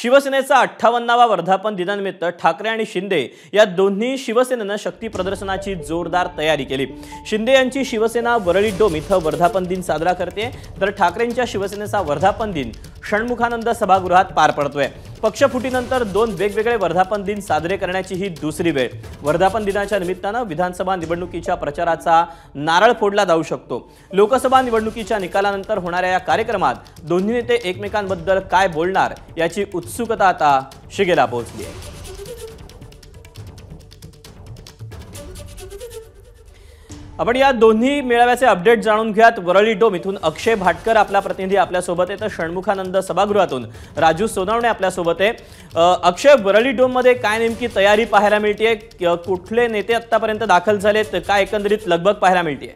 शिवसेनेचा 58वा वर्धापन दिनानिमित्त ठाकरे आणि शिंदे या दोन्ही शिवसेनेनं शक्ती प्रदर्शनाची जोरदार तयारी केली। शिंदे यांची शिवसेना वरळी डोम इथं वर्धापन दिन साजरा करते, तर ठाकरेंच्या शिवसेनेचा वर्धापन दिन षण्मुखानंद सभागृहात पार पडतोय। पक्षफुटीनंतर दोन वेगवेगळे वर्धापन दिन साजरे करण्याची ही दुसरी वेळ। वर्धापन दिनाच्या निमित्तानं विधानसभा निवडणुकीच्या प्रचाराचा नारळ फोडला जाऊ शकतो। लोकसभा निवडणुकीच्या निकालानंतर होणाऱ्या या कार्यक्रमात दोन्ही नेते एकमेकांबद्दल काय बोलणार याची उत्सुकता आता शिगेला पोहोचली आहे। आपण या दोन्ही मेळाव्याचे अपडेट जाणून घेऊयात। वरळी डोम इथून अक्षय भाटकर आपला प्रतिनिधी आपल्या सोबत आहे, तर षण्मुखानंद सभागृहातून राजू सोनावणे आपल्या सोबत आहे। अक्षय, वरळी डोम मध्ये काय नेमकी तयारी पाहायला मिळते? कुठले नेते आतापर्यंत दाखल झालेत? काय एकंदरीत लगबग पाहायला मिळते?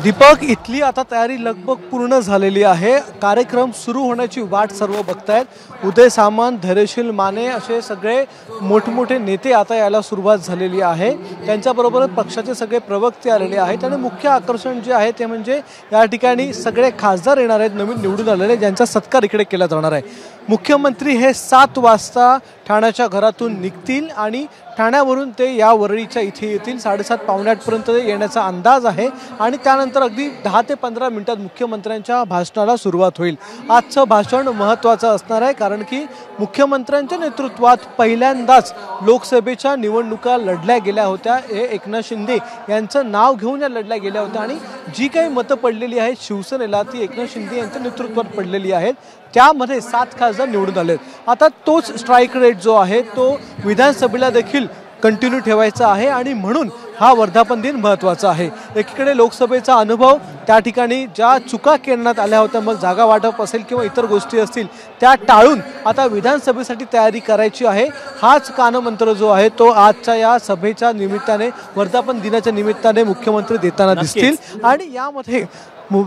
दीपक, इथली आता तयारी लगभग पूर्ण झालेली आहे। कार्यक्रम सुरू होण्याची वाट सर्व बघतायत। उदय सामंत, धैर्यशील माने असे सगळे मोठमोठे नेते आता यायला सुरुवात झालेली आहे। त्यांच्याबरोबर पक्षाचे सगळे प्रवक्ते आलेले आहेत आणि मुख्य आकर्षण जे आहे ते म्हणजे या ठिकाणी सगळे खासदार येणार आहेत, नवीन निवडून आलेले, ज्यांचा सत्कार इकडे केला जाणार आहे। मुख्यमंत्री हे 7 वाजता ठाण्याच्या घरातून निघतील आणि ठाण्यावरून ते या वरळीच्या इथे येतील। 7:30 पावणे 8 पर्यंत येण्याचा अंदाज आहे आणि त्यानंतर अगदी 10 ते 15 मिनिटात मुख्यमंत्र्यांच्या भाषणाला सुरुवात होईल। आजचं भाषण महत्त्वाचं असणार आहे, कारण की मुख्यमंत्र्यांच्या नेतृत्वात पहिल्यांदाच लोकसभेच्या निवडणुका लढल्या गेल्या होत्या। हे एकनाथ शिंदे यांचं नाव घेऊन या लढल्या गेल्या होत्या आणि जी काही मतं पडलेली आहेत शिवसेनेला ती एकनाथ शिंदे यांच्या नेतृत्वात पडलेली आहेत। त्यामध्ये 7 खासदार निवडून आलेत। आता तोच स्ट्राईक रेट जो आहे तो विधानसभेला देखील कंटिन्यू ठेवायचा आहे आणि म्हणून हा वर्धापन दिन महत्त्वाचा आहे। एकीकडे लोकसभेचा अनुभव, त्या ठिकाणी ज्या चुका करण्यात आल्या होत्या, मग जागा वाटप असेल किंवा इतर गोष्टी असतील, त्या टाळून आता विधानसभेसाठी तयारी करायची आहे। हाच कानमंत्र जो आहे तो आजच्या या सभेच्या निमित्ताने, वर्धापन दिनाच्या निमित्ताने मुख्यमंत्री देताना दिसतील आणि यामध्ये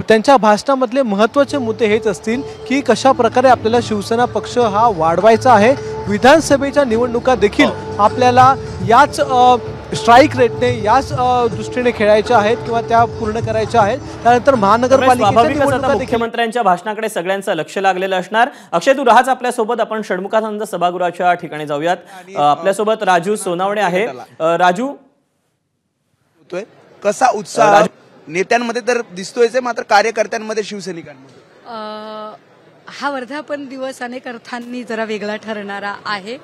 त्यांच्या भाषणामधले महत्त्वाचे मुद्दे हेच असतील की कशा प्रकारे आपल्याला शिवसेना पक्ष हा वाढवायचा आहे। विधानसभेच्या निवडणुका देखील आपल्याला याच स्ट्राईक रेटने, याच दृष्टीने खेळायच्या आहेत किंवा त्या पूर्ण करायच्या आहेत। त्यानंतर महानगरपालिकेच्या मुख्यमंत्र्यांच्या भाषणाकडे सगळ्यांचं लक्ष लागलेलं असणार। अक्षय, तू राहाच आपल्यासोबत, आपण षण्मुखानंद सभागृहाच्या ठिकाणी जाऊयात। आपल्यासोबत राजू सोनावणे आहे। राजू, कसा उत्साह नेत्यांमध्ये तर दिसतोयच, मात्र कार्यकर्त्यांमध्ये, शिवसैनिकांमध्ये हा वर्धापन दिवस अनेक अर्थांनी जरा वेगळा ठरणारा आहे।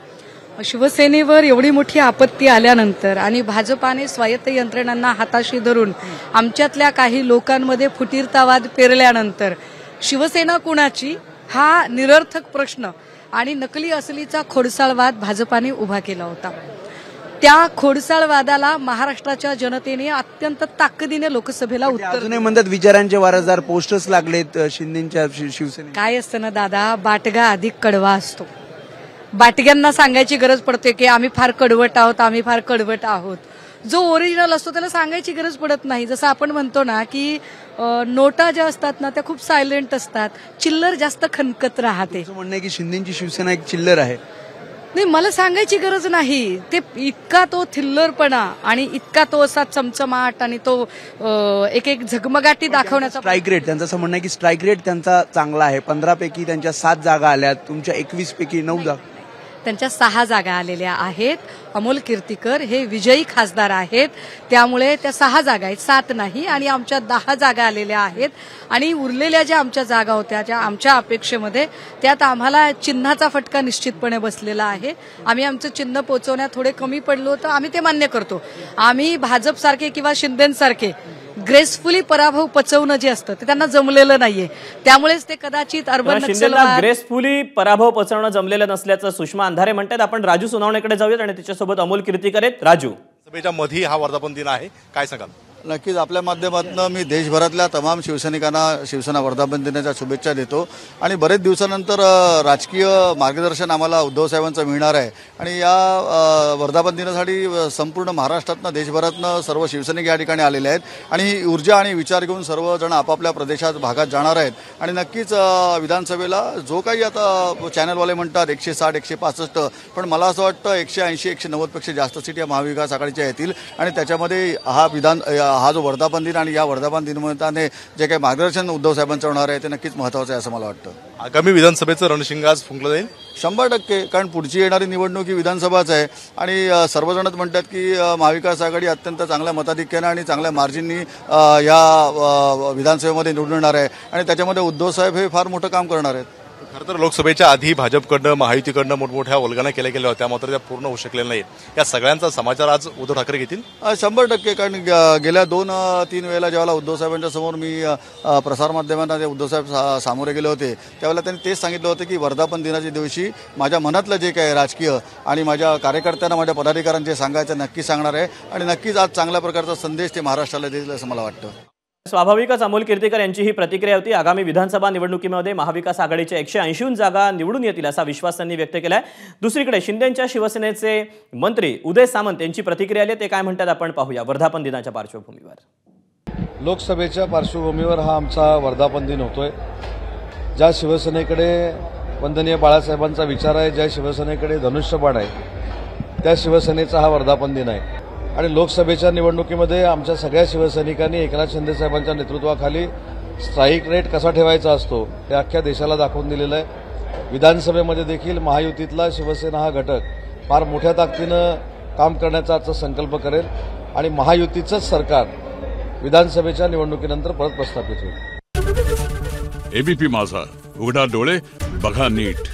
शिवसेनेवर एवढी मोठी आपत्ती आल्यानंतर आणि भाजपाने स्वायत्त यंत्रणांना हाताशी धरून आमच्यातल्या काही लोकांमध्ये फुटीरतावाद पेरल्यानंतर शिवसेना कुणाची हा निरर्थक प्रश्न आणि नकली असलीचा खोडसाळवाद भाजपाने उभा केला होता। त्या खोडसाळवादाला महाराष्ट्राच्या जनतेने अत्यंत ताकदीने लोकसभेला उत्तर म्हणतात। विचारांचे वारसदार पोस्टर्स लागलेत शिंदेच्या शिवसेनेत। काय असतं ना दादा, बाटगा अधिक कडवा असतो। बाटग्यांना सांगायची गरज पडते की आम्ही फार कडवट आहोत, आम्ही फार कडवट आहोत। जो ओरिजिनल असतो त्याला सांगायची गरज पडत नाही। जसं आपण म्हणतो ना की नोटा ज्या असतात ना त्या खूप सायलेंट असतात, चिल्लर जास्त खनकत राहते। म्हणणं आहे की शिंदेची शिवसेना एक चिल्लर आहे। नाही, मला सांगायची गरज नाही। ते इतका तो थिल्लरपणा आणि इतका तो असा चमचमाट आणि तो एक एक झगमगाटी दाखवण्याचा स्ट्राईक रेट, त्यांचं असं म्हणणं आहे की स्ट्राईक रेट त्यांचा चांगला आहे। 15 पैकी त्यांच्या 7 जागा आल्यात, तुमच्या 21 पैकी 9 जागा, त्यांच्या 6 जागा आलेल्या आहेत। अमोल कीर्तीकर हे विजयी खासदार आहेत, त्यामुळे त्या 6 जागा आहेत, 7 नाही, आणि आमच्या 10 जागा आलेल्या आहेत। आणि उरलेल्या ज्या आमच्या जागा होत्या, ज्या आमच्या अपेक्षेमध्ये, त्यात आम्हाला चिन्हाचा फटका निश्चितपणे बसलेला आहे। आम्ही आमचं चिन्ह पोहोचवण्यात थोडे कमी पडलो तर आम्ही ते मान्य करतो। आम्ही भाजपसारखे किंवा शिंदेसारखे ग्रेसफुली पराभव पचवणं जे असतं ते त्यांना जमलेलं नाहीये, त्यामुळेच ते कदाचित अर्बन नक्षलवाद ग्रेसफुली पराभव पचवणं जमलेलं नसल्याचं सुषमा अंधारे म्हणतात। आपण राजू सोनावणेकडे जाऊयात आणि त्याच्यासोबत अमोल कीर्तीकर आहेत। राजू, सभेच्या मध्ये हा वर्धापन दिन आहे, काय सांगाल? नक्कीच आपल्या माध्यमातून मी देशभरातल्या तमाम शिवसैनिकांना शिवसेना वर्धापन दिनाच्या शुभेच्छा देतो आणि बरेच दिवसानंतर राजकीय मार्गदर्शन आम्हाला उद्धव साहेबांचं मिळणार आहे आणि या वर्धापन दिनासाठी संपूर्ण महाराष्ट्रातनं, देशभरातनं सर्व शिवसैनिक या ठिकाणी आलेले आहेत आणि ही ऊर्जा आणि विचार घेऊन सर्वजण आपापल्या प्रदेशात, भागात जाणार आहेत आणि नक्कीच विधानसभेला जो काही आता चॅनलवाले म्हणतात 160, 165, पण मला असं वाटतं 180, 190 पेक्षा जास्त सीट या महाविकास आघाडीच्या येतील आणि त्याच्यामध्ये हा हा जो वर्धापन दिन आणि या वर्धापन दिनानिमित्ताने जे काही मार्गदर्शन उद्धव साहेबांचं होणार आहे ते नक्कीच महत्त्वाचं आहे असं मला वाटतं. आगामी विधानसभेचं रणशिंग आज फुंकलं जाईल. 100%, कारण पुढची येणारी निवडणूक ही विधानसभाच आहे आणि सर्वजणच म्हणतात की महाविकास आघाडी अत्यंत चांगल्या मताधिक्याने आणि चांगल्या मार्जिननी या विधानसभेमध्ये निवडून येणार आहे आणि त्याच्यामध्ये उद्धव साहेब हे फार मोठं काम करणार आहेत. खरं तर लोकसभेच्या आधी भाजपकडनं महायुतीकडनं मोठमोठ्या वल्गना केल्या गेल्या होत्या, मात्र त्या पूर्ण होऊ शकलेल्या नाहीत. या सगळ्यांचा समाचार आज उद्धव ठाकरे घेतील. 100%, कारण गेल्या 2-3 वेळेला ज्यावेळेला उद्धव साहेबांच्या समोर मी प्रसारमाध्यमांना जे उद्धव साहेब सामोरे गेले होते त्यावेळेला त्यांनी तेच सांगितलं होतं की वर्धापन दिनाच्या दिवशी माझ्या मनातलं जे काही राजकीय आणि माझ्या कार्यकर्त्यांना माझ्या पदाधिकाऱ्यांना जे सांगायचं नक्कीच सांगणार आहे आणि नक्कीच आज चांगल्या प्रकारचा संदेश ते महाराष्ट्राला देईल असं मला वाटतं. स्वाभाविकच अमोल कीर्तीकर यांची ही प्रतिक्रिया होती. आगामी विधानसभा निवडणुकीमध्ये महाविकास आघाडीच्या 180 जागा निवडून येतील असा विश्वास त्यांनी व्यक्त केलाय. दुसरीकडे शिंदेंच्या शिवसेनेचे मंत्री उदय सामंत यांची प्रतिक्रिया आली, ते काय म्हणतात आपण पाहूया. वर्धापन दिनाच्या पार्श्वभूमीवर लोकसभेच्या पार्श्वभूमीवर हा आमचा वर्धापन दिन होतोय. ज्या शिवसेनेकडे वंदनीय बाळासाहेबांचा विचार आहे, ज्या शिवसेनेकडे धनुष्यबाण आहे, त्या शिवसेनेचा हा वर्धापन दिन आहे. आणि लोकसभेच्या निवडणुकीमध्ये आमच्या सगळ्या शिवसैनिकांनी एकनाथ शिंदे साहेबांच्या नेतृत्वाखाली स्ट्राईक रेट कसा ठेवायचा असतो हे अख्ख्या देशाला दाखवून दिलेलं आहे. विधानसभेमध्ये देखील महायुतीतला शिवसेना हा घटक फार मोठ्या ताकदीनं काम करण्याचा आजचा संकल्प करेल आणि महायुतीचंच सरकार विधानसभेच्या निवडणुकीनंतर परत प्रस्थापित होईल. एबीपी माझा, उघडा डोळे बघा नीट.